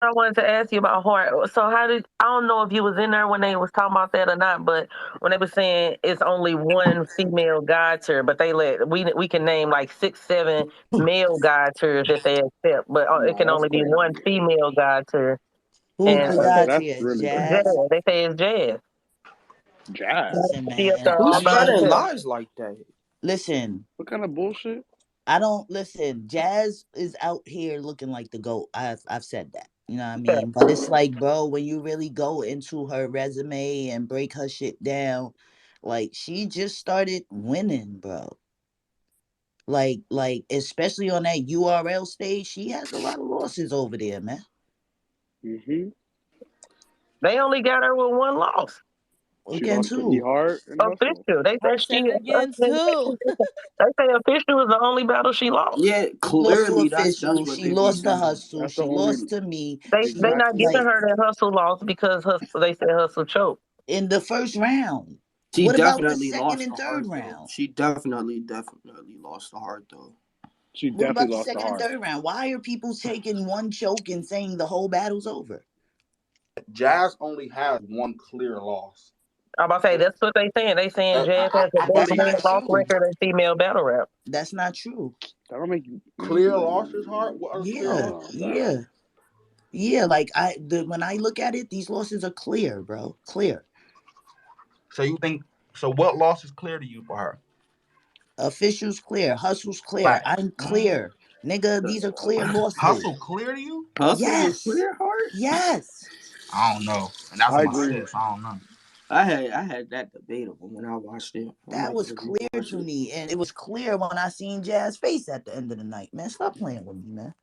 I wanted to ask you about Hart. So I don't know if you was in there when they was talking about that or not, but when they was saying it's only one female god tier, but we can name like 6, 7 male god tiers that they accept, but it Nah, can that's only be crazy. one female god tier. Who's And the That's god that's here? really crazy. Jazz? Jazz, they say it's Jazz. Jazz. Listen, She up man. there Who's I all by spreading mean, herself. lies like that? listen. What kind of bullshit? I don't listen. Jazz is out here looking like the GOAT. I've said that. You know what I mean? But it's like, bro, when you really go into her resume and break her shit down, like she just started winning, bro. Like especially on that URL stage, she has a lot of losses over there, man. Hmm. They only got her with one loss. She Against lost to E who? Hart and Hustle. Official. They I said said it again they too. say official was the only battle she lost. Yeah, She lost to clearly that's official. what She they be lost to saying. hustle. That's the She only lost to me. They She not exactly. giving like her that hustle loss because they said hustle choked. in the first round. She What about the definitely second lost and the third heart though. round? She definitely lost the heart though. She What definitely about the lost the second and heart. third round? Why are people taking one choke and saying the whole battle's over? Jazz only has one clear loss. I'm about to say that's what they saying. They saying Jazz has the best That's win not loss true. record in female battle rap. That's not true. That don't make you. Clear losses, Heart? What are clear Yeah, Oh, losses? bro. yeah, yeah. Like when I look at it, these losses are clear, bro. Clear. So you think so what loss is clear to you for her? Officials clear. Hustle's clear. Facts. I'm clear. Nigga, these are clear losses. Hustle clear to you? Hustle was Yes. clear heart. Yes. I don't know. And that's I my agree. sis. I don't know. I had that debatable when I watched it. I'm That about to was really clear watch to it. me. And it was clear when I seen Jazz face at the end of the night. Man, stop playing with me, man.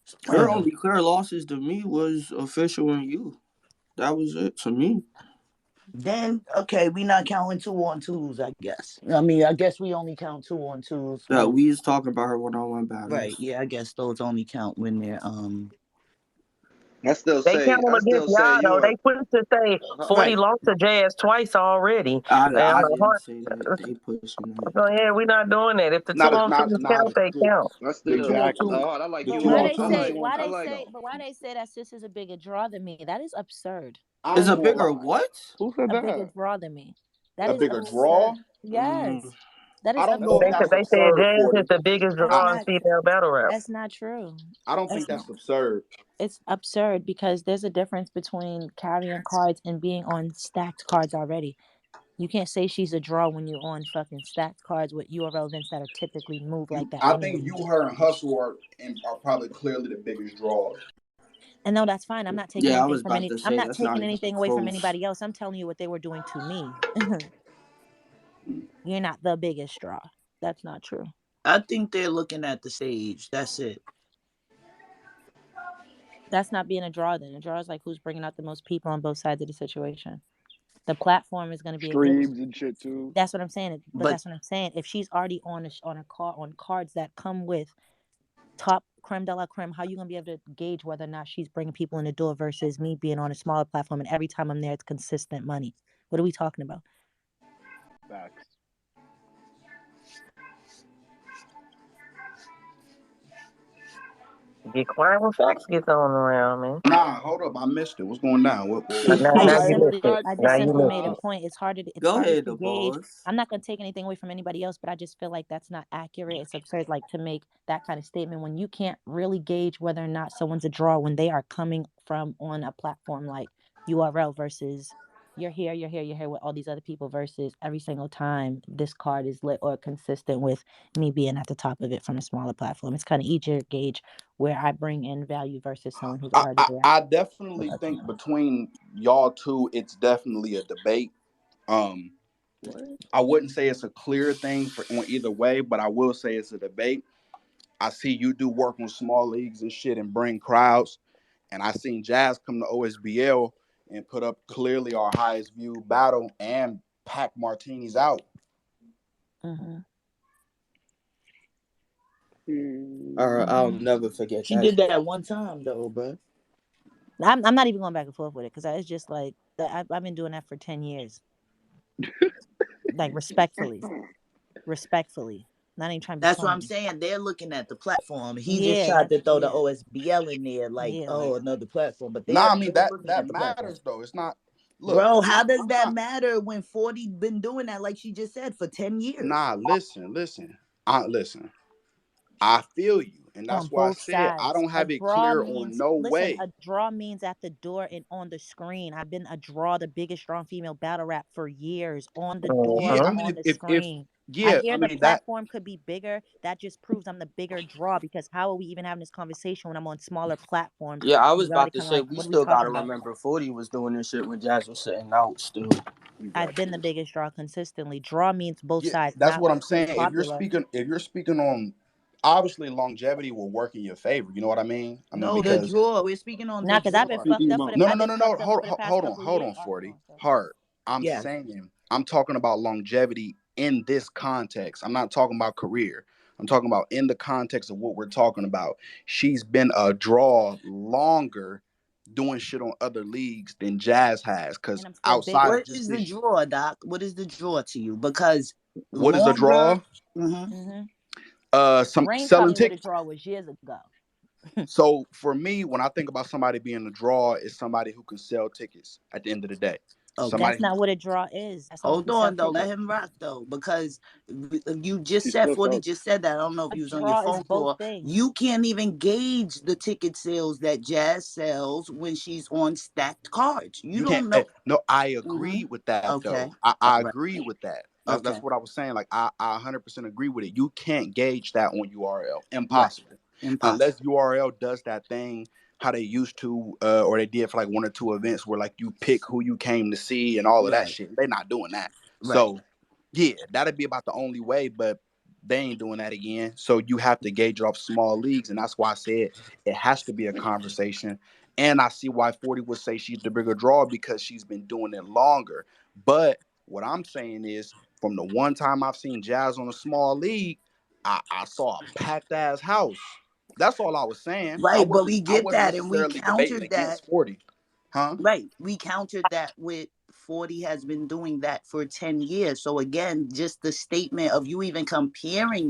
Stop Her playing with only me. clear losses to me was official and you. That was it to me. Then okay, we not counting 2-on-2s, I guess. I mean, I guess we only count 2-on-2s That when we was talking about her one-on-one right, battles. yeah, I guess those only count when they're They count them I against still say y'all though. you They are. quick to say Uh, 40 right. lost to Jazz twice already. And I didn't Hart, say that. They pushing that. so yeah, we not doing that. If the two Not a on not two not count, a they the, count. I the still. two on two I like The But you. two why on they I two say like. is why I they like. say but why they say that sis is a bigger draw than me? That is absurd. I is ain't a gonna bigger lie. what? Who said A bigger that? draw than me. That A is bigger draw? absurd. Mm, Yes. That I is don't That's know if They, absurd. that's they said absurd, Jazz is 40. the biggest That's I, draw in not female battle rap. that's not true. I don't think That's that's absurd. it's absurd because there's a difference between carrying cards and being on stacked cards already. You can't say she's a draw when you're on fucking stacked cards with URL events that are typically moved like that I think anyway. you, her, and Hustle are probably clearly the biggest draws. And no, that's fine. I'm not taking yeah, I anything was from about any. to I'm say not that's not taking even anything away from close. anybody else. I'm telling you what they were doing to me. You're not the biggest straw. That's not true. I think they're looking at the stage. That's it. That's not being a draw. Then a draw is like who's bringing out the most people on both sides of the situation. The platform is going to be a gauge. Streams and shit too. That's what I'm saying. But But that's what I'm saying. If she's already on a car on cards that come with top creme de la creme, how you gonna be able to gauge whether or not she's bringing people in the door versus me being on a smaller platform and every time I'm there it's consistent money? What are we talking about? Facts. Get quiet when facts get thrown around, man. Nah, hold up. I missed it. What's going down? Now, I now just you Quiet missed simply it. facts I Now just you simply missed made a it. point. It's Go harder ahead, to the gauge. boss. I'm not gonna take anything away from anybody else, but I just feel like that's not accurate. It's absurd like to make that kind of statement when you can't really gauge whether or not someone's a draw when they are coming from on a platform like URL versus you're here with all these other people versus every single time this card is lit or consistent with me being at the top of it from a smaller platform. It's kind of easier to gauge where I bring in value versus someone who's I, already I, there. I definitely think between y'all two, it's definitely a debate. Um, What? I wouldn't say it's a clear thing for on either way, but I will say it's a debate. I see you do work on small leagues and shit and bring crowds, and I seen Jazz come to OSBL and put up clearly our highest viewed battle and pack martinis out. Mm-hmm. I'll Mm. never forget she that. did that one time though, bro. I'm not even going back and forth with it because it's just like I've been doing that for 10 years. Like respectfully. Not even trying to be That's what I'm funny. saying. They're looking at the platform. He just Yeah, tried that's to throw the yeah, OSBL in there, like, yeah. oh, Like another platform. But Nah, they're I mean they're looking that at the platform. matters though. It's not. Look, Bro, how does I'm that not. matter when 40 been doing that, like she just said, for 10 years? Nah, listen. Listen. I feel you, and on that's why I both said I sides. don't A have it draw clear on means no listen, way. a draw means at the door and on the screen. I've been a draw, the biggest strong female battle rap for years. On the Yeah, door I and Uh-huh. mean on the if screen. I yeah, I hear the mean that. platform could be bigger. That just proves I'm the bigger draw because how are we even having this conversation when I'm on smaller platforms Yeah, I and was you're already about to kind of say like, we what are we still talking gotta about? remember 40 was doing this shit when Jazz was sitting out still. I've been the Exactly. biggest draw consistently. Draw means both Yeah, sides, that's not what I'm who's saying. popular. If you're speaking on, obviously longevity will work in your favor. You know what I mean? I mean No, the because draw. We're speaking on the Not because I've been draw. fucked Speaking up for about the no, no, I've no, been no, no. fucked up for the past couple of Hold years. on, All right, 40 go on, so. heart. I'm Yes. saying I'm talking about longevity in this context. I'm not talking about career. I'm talking about in the context of what we're talking about. She's been a draw longer doing shit on other leagues than Jazz has. Cause And I'm still outside of bigger. What just is the this, draw, Doc? What is the draw to you? Because what is a longer. draw? Hmm. Hmm. Some Rain taught selling me what a tickets. draw was years ago. So for me, when I think about somebody being a draw, it's somebody who can sell tickets at the end of the day. Okay. Somebody That's who not what a draw is. That's someone Hold who sell on though. Let tickets. him rock though, because you just she said still 40 sells. just said that. I don't know if A you was on your draw is phone both call. things. You can't even gauge the ticket sales that Jazz sells when she's on stacked cards. You you can't. don't know. No, I Hmm. agree with that Okay. though. I Right. agree with that. That's Okay. what I was saying. Like I 100% agree with it. You can't gauge that on URL. Right. Impossible. Impossible. Unless URL does that thing how they used to, or they did for like one or two events where like you pick who you came to see and all of that Right. shit. They're not doing that. Right. So yeah, that'd be about the only way, but they ain't doing that again. So you have to gauge it off small leagues, and that's why I said it has to be a conversation. And I see why 40 would say she's the bigger draw because she's been doing it longer. But what I'm saying is, from the one time I've seen Jazz on a small league, I saw a packed ass house. That's all I was saying. Right. But we I get wasn't that and we necessarily debating countered that. against 40. Huh? Right. We countered that with 40 has been doing that for 10 years. So again, just the statement of you even comparing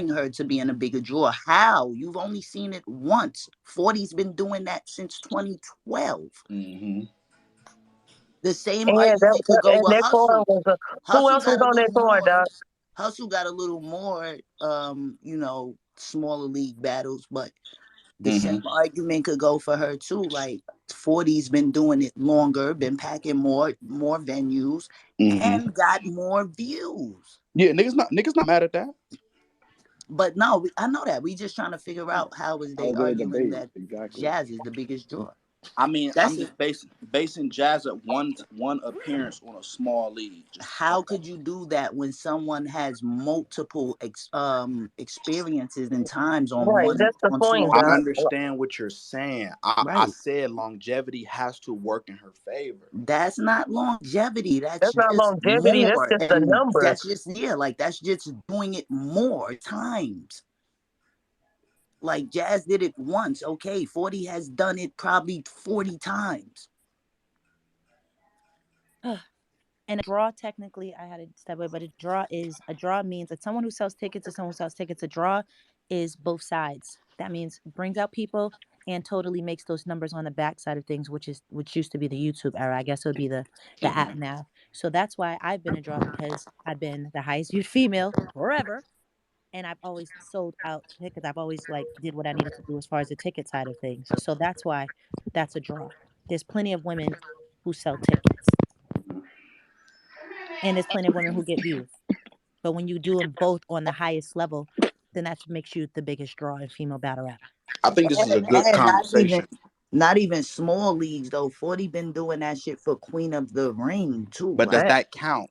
her to being a bigger draw. How? You've only seen it once. 40's been doing that since 2012. Mm-hmm. The same And argument could go and with that card Hustle. was who Hustle else was got a on little that card, more. Doc? Hustle got a little more smaller league battles, but the Mm-hmm. same argument could go for her too. Like 40's been doing it longer, been packing more venues, Mm-hmm. and got more views. Yeah, niggas not mad at that. But no, I know that. We just trying to figure out how is I they was in a arguing debate. that Exactly. Jazz is the biggest draw. I mean, I'm That's it. just basing Jazz at one appearance on a small league. Just How could you do that when someone has multiple experiences and times on Right, one that's the on point, small I Doc. league? understand what you're saying. I Right. said longevity has to work in her favor. That's not longevity. That's That's not just longevity. That's more. just a And number. that's just, yeah, like that's just doing it more times. Like Jazz did it once. Okay. 40 has done it probably 40 times. And a draw, technically, I had to step away, but a draw means that someone who sells tickets to someone who sells tickets. A draw is both sides. That means brings out people and totally makes those numbers on the back side of things, which used to be the YouTube era. I guess it would be the app now. So that's why I've been a draw because I've been the highest viewed female forever. And I've always sold out tickets. I've always like did what I needed to do as far as the ticket side of things. So that's why that's a draw. There's plenty of women who sell tickets, and there's plenty of women who get views. But when you do them both on the highest level, then that makes you the biggest draw in female battle rap. I think this is a good And conversation. not even small leagues though. 40 been doing that shit for Queen of the Ring too. But does Like, Right. that count?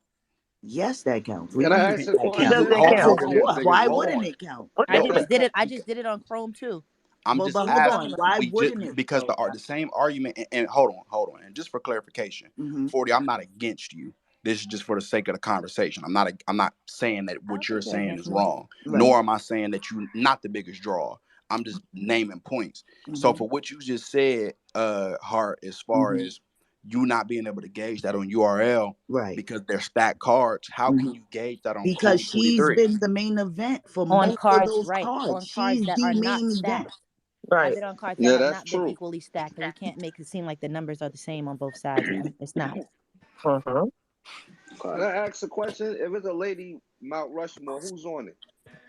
yes, that counts. What Can do you I mean ask a that It counts? question? doesn't Hold, Yes, count. of Before hold, being the course. biggest Why hold draw? wouldn't on. it count? What I that No, mean? just did because it. I just did it on Chrome too. I'm just But hold on. asking. Why We just wouldn't it? because the same argument and hold on, and just for clarification, Mm-hmm. 40. I'm not against you. This is just for the sake of the conversation. I'm not saying that I don't what you're think you're saying against is me. wrong, Right. nor am I saying that you're not the biggest draw. I'm just naming points. So Mm-hmm. for what you just said, Hart, as far Mm-hmm. as you not being able to gauge that on URL Right. because they're stacked cards. How Mhm. can you gauge that on Because Cool she's 23? been the main event for On most of cards, those right? cards. On cards She's that the are not main event. stacked. I've Right. been on cards that Yeah, have that's not been true. equally stacked, and we can't make it seem like the numbers are the same on both sides. It's not. Mm-hmm. Can I ask a question? If it's a lady Mount Rushmore, who's on it?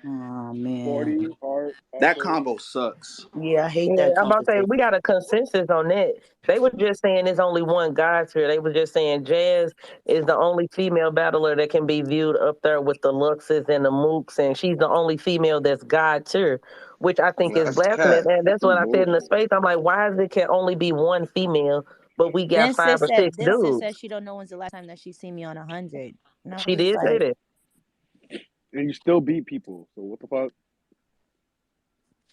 Oh man. 40 Heart That also. combo sucks. Yeah, I hate Yeah, that I'm about to say conversation. we got a consensus on that. They were just saying there's only one God tier. They were just saying Jazz is the only female battler that can be viewed up there with the Luxes and the Mooks, and she's the only female that's God tier, which I think is That's blasphemous. cat. And That's that's some what I said in the bullshit. space. I'm like, why is it can only be one female, but we got Then five sis or six said, dudes? she don't know when's the last time that she seen me on 100. And I'm She just did say like, that. And you still beat people. So what the fuck?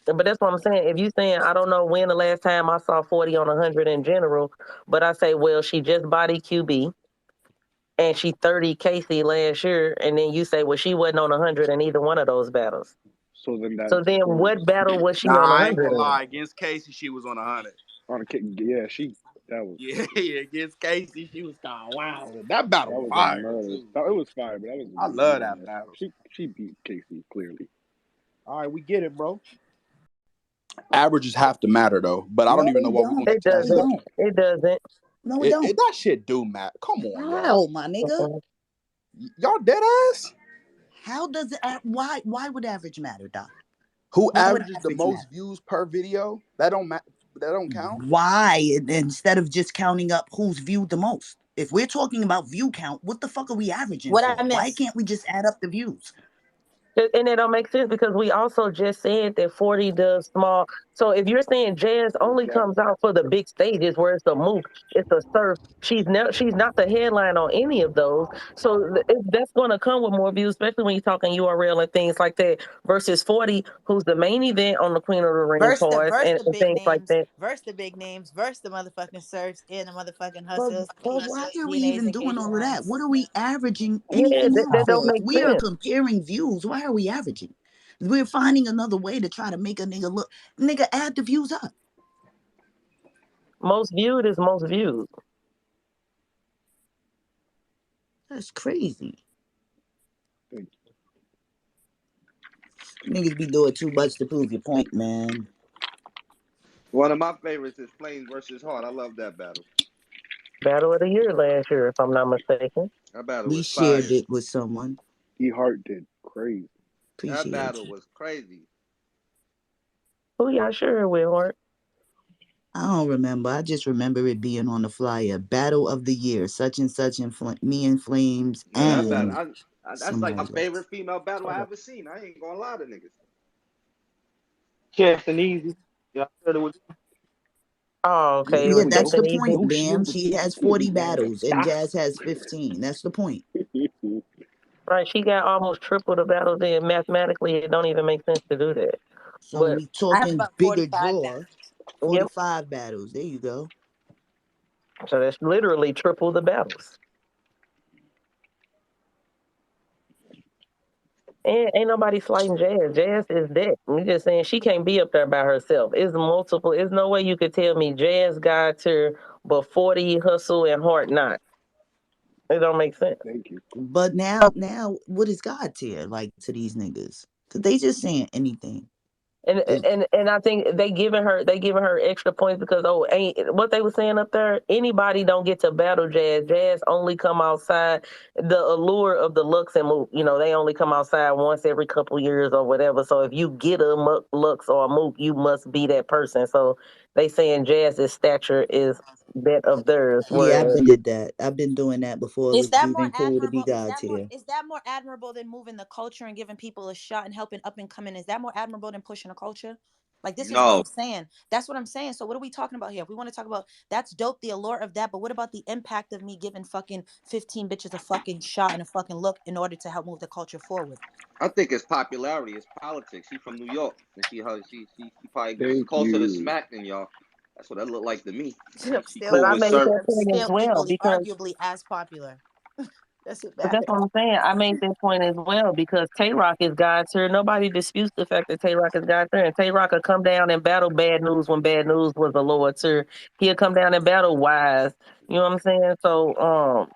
But that's what I'm saying. If you saying I don't know when the last time I saw 40 on 100 in general, but I say, well, she just body QB and she 30 Casey last year, and then you say, well, she wasn't on 100 in either one of those battles. So then So that's then, 40. what battle was she Nah, on I ain't 100 gonna in? lie. Against Casey, she was on 100. On a kick. Yeah, that was Yeah, yeah. Against Casey, she was going, wow. That battle a fire, murder. too. It was fire, but that was I a love murder. that battle. She beat Casey clearly. All right, we get it, bro. Averages have to matter, though. But I don't No, even know it why we're don't. going It back to that It doesn't. don't. subject. It doesn't. No, it don't. That shit do matter. Come on, y'all. How, my nigga? Y'all dead ass? How does it? Why would average matter, Doc? Who Why would averages the average most matter? views per video? That don't count. Why instead of just counting up who's viewed the most? If we're talking about view count, what the fuck are we averaging what I for? Why miss? can't we just add up the views? And it don't make sense because we also just said that 40 does small. So if you're saying Jazz only Exactly. comes out for the big stages where it's a Mook, it's a Surf, she's not the headline on any of those. So that's going to come with more views, especially when you're talking URL and things like that. Versus 40, who's the main event on the Queen of the Ring cards Verse and, the and big things like names, that. verse the big names, verse the motherfucking Surfs and the motherfucking But, Hustles, but why are we DNAs even and doing all of that? KD1s. What are we averaging Yeah, anything that else don't for? If make we are sense. comparing views, why are we averaging? We're finding another way to try to make a nigga look. Nigga, add the views up. Most viewed is most viewed. That's crazy. Thank Niggas be doing too much to prove your point, man. One of my favorites is Flames versus Hart. I love that battle. Battle of the year last year, if I'm not mistaken. That battle We was shared fire. it with someone. you. E Heart did crazy. That Appreciate battle you. was crazy. Who y'all sure with, Hart? I don't remember. I just remember it being on the flyer. Battle of the year, such and such, and me and Flames, Yeah, that battle. and That's like my somebody else. favorite female battle I ever seen. I ain't gonna lie to niggas. Chest and easy. Y'all said it was Oh, okay. It Yeah, was that's just the an point, No easy. Bam. shield She has defeated 40 man. battles and Jazz has 15. That's the point. Right, she got almost triple the battles in. Mathematically, it don't even make sense to do that. So But we I have talking about bigger 45 draw, battles. yep, 45 battles. There you go. so that's literally triple the battles. And ain't nobody slighting Jazz. Jazz is that. We just saying she can't be up there by herself. It's multiple. It's no way you could tell me Jazz got her, but 40 Hustle and Heart not. It don't make sense. Thank you. But now, what is God tier like to these niggas? Cause they just saying anything. And Cause and I think they giving her extra points because ain't what they were saying up there. Anybody don't get to battle Jazz. Jazz only come outside the allure of the Lux and Mook. You know they only come outside once every couple years or whatever. So if you get a Lux or a Mook, you must be that person. So they saying Jazz's stature is that of theirs, yeah, whereas I've been doing that before it Is was that more even cool to be admirable? God tier. Is that more admirable than moving the culture and giving people a shot and helping up and coming? Is that more admirable than pushing a culture? Like this is what No, I'm saying. That's what I'm saying. So what are we talking about here? If we want to talk about that's dope, the allure of that, but what about the impact of me giving fucking 15 bitches a fucking shot and a fucking look in order to help move the culture forward? I think it's popularity. It's politics. She's from New York, and she probably Thank closer to you. smack than y'all. That's what that looked like to me. She but cool I with made Surf. that point as Still well equally, because arguably as popular. That's what But that's matters. what I'm saying. I made that point as well because Tay Rock is God's tier. Nobody disputes the fact that Tay Rock is God's tier. And Tay Rock will come down and battle Bad News when Bad News was a lower tier. He'll come down and battle Wise. You know what I'm saying? So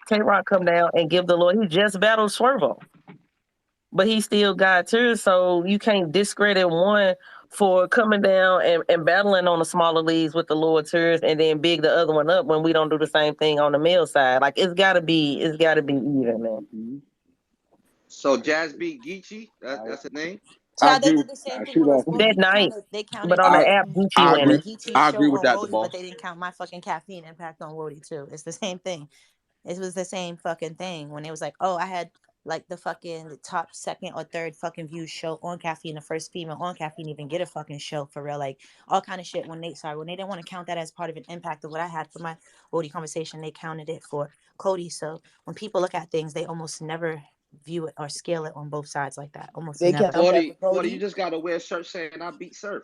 Tay Rock come down and give the Lord. He just battled Swervo, but he still got tier. So you can't discredit one for coming down and battling on the smaller leagues with the lower tiers and then big the other one up when we don't do the same thing on the male side. Like it's gotta be even, man. Mhm. So Jazz beat Geechee. I That's the name. I Child, they agree. did the same Nah, thing she with us. lost That Woody. tonight. night, They but counted on the I app, Gucci I agree. winning. Geechee's I show agree with on that, the Wody, but they boss. didn't count my fucking caffeine impact on Wody too. It's the same thing. It was the same fucking thing when it was like, oh, I had like the fucking top second or third fucking views show on caffeine, the first female on caffeine even get a fucking show for real, like all kind of shit. When they didn't want to count that as part of an impact of what I had for my Wody conversation, they counted it for Cody. So when people look at things, they almost never view it or scale it on both sides like that. Almost They never. count that for 40, you Cody. just gotta wear a shirt saying I beat Surf.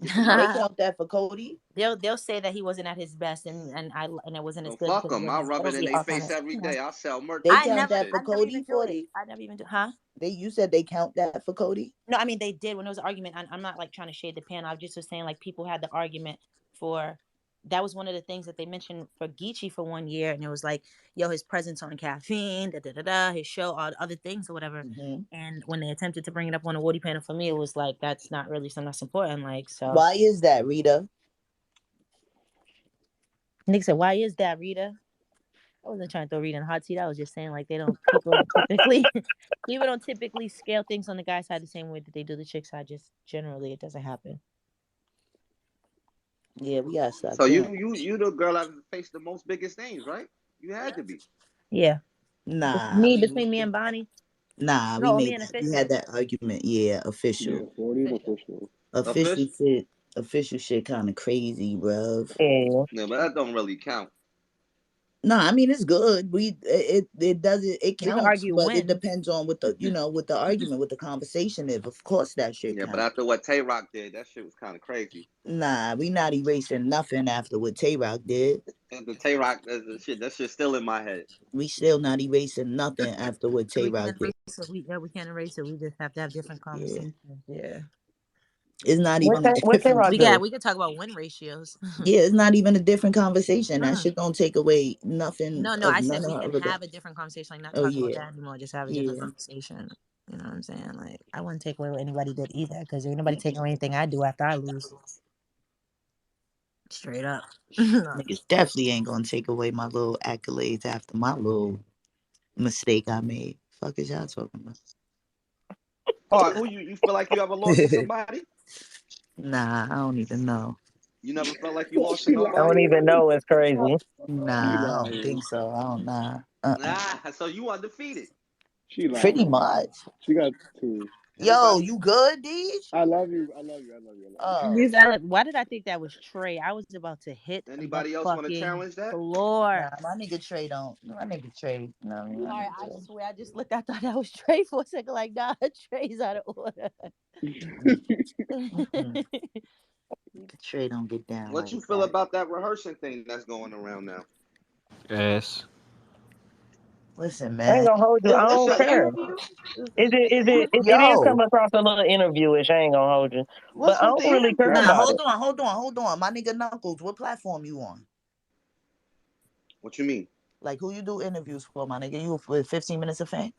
Get the money. They count that for Cody. They'll say that he wasn't at his best and it wasn't as So good fuck because he them. I wasn't. rub It'll it in be their all kind face of. every You know. day. I sell merch They off I that count never that for shit. I never Cody even do for it. they. I never even do. Huh? You said they count that for Cody. No, I mean they did when it was an argument. I'm not like trying to shade the panel. I just was saying like people had the argument for that was one of the things that they mentioned for Geechee for 1 year, and it was like, yo, his presence on caffeine, da da da da, his show, all the other things or whatever. Mm-hmm. And when they attempted to bring it up on a Woody panel for me, it was like that's not really something that's important. Like so, Why is that, Rita? Nick said, "Why is that, Rita?" I wasn't trying to throw Rita in the hot seat. I was just saying like people don't typically people don't typically scale things on the guy's side the same way that they do the chick side. Just generally, it doesn't happen. Yeah, we gotta stop So you doing. you you the girl I've faced the most biggest names, right? You had to be. Yeah, Nah, me between me and Bonnie. we No, me made and that. We had official. that argument. Yeah, Yeah, official, 40 and Official. official. official Official. shit, official shit, kind of crazy, bruv. Yeah. Yeah, but that don't really count. No, I mean it's good. It doesn't it We can counts, argue but it when. depends on what the with the argument with the conversation. If of course that shit Yeah, but counts. after what Tay Rock did, that shit was kind of crazy. Nah, we not erasing nothing after what Tay Rock did. And the Tay Rock, that shit's still in my head. We still not erasing nothing after what Tay We Rock can't did. erase it. We can't erase it. We just have to have different Yeah, conversations. Yeah. it's not What even a what Tay different. Rock do? We could talk about win ratios. Yeah, it's not even a different conversation. That Mm. shit don't take away nothing No, of I said none we of can our. have a different conversation, like not Oh talk about yeah, that anymore. Just have a different yeah. conversation. You know what I'm saying? Like I wouldn't take away what anybody did either, because anybody take away anything I do after I lose, straight up. Niggas definitely ain't gonna take away my little accolades after my little mistake I made. Fuck is y'all talking about? All right, who you feel like you ever lost to somebody? Nah, I don't even know. You never felt like you lost to She I don't nobody? lying. even know. It's crazy. She Nah, I don't lying. think so. I don't nah. Nah, so you undefeated. She Pretty lying. much. She got two. Yo, Anybody? you good, Deej? I love you. I love you. I love you. I love you. Oh. Why did I think that was Trey? I was about to hit the Anybody else want to fucking challenge that? Nah, floor. my nigga Trey don't. My nigga Trey. No, my All right, nigga I Trey. swear, I just looked. I thought that was Trey for a second. Like, nah, Trey's out of order. Mm-mm. Trey don't get down What like you feel that. about that rehearsing thing that's going around now? Yes. Listen, I ain't man. gonna hold you. I It's don't an care. interview. It is Yo, coming across a little interviewish. I ain't gonna hold you, but What's I with don't the really care nah, interview? about it. hold on. My nigga Knuckles, what platform you on? What you mean? Like, who you do interviews for, my nigga? You with 15 Minutes of Fame?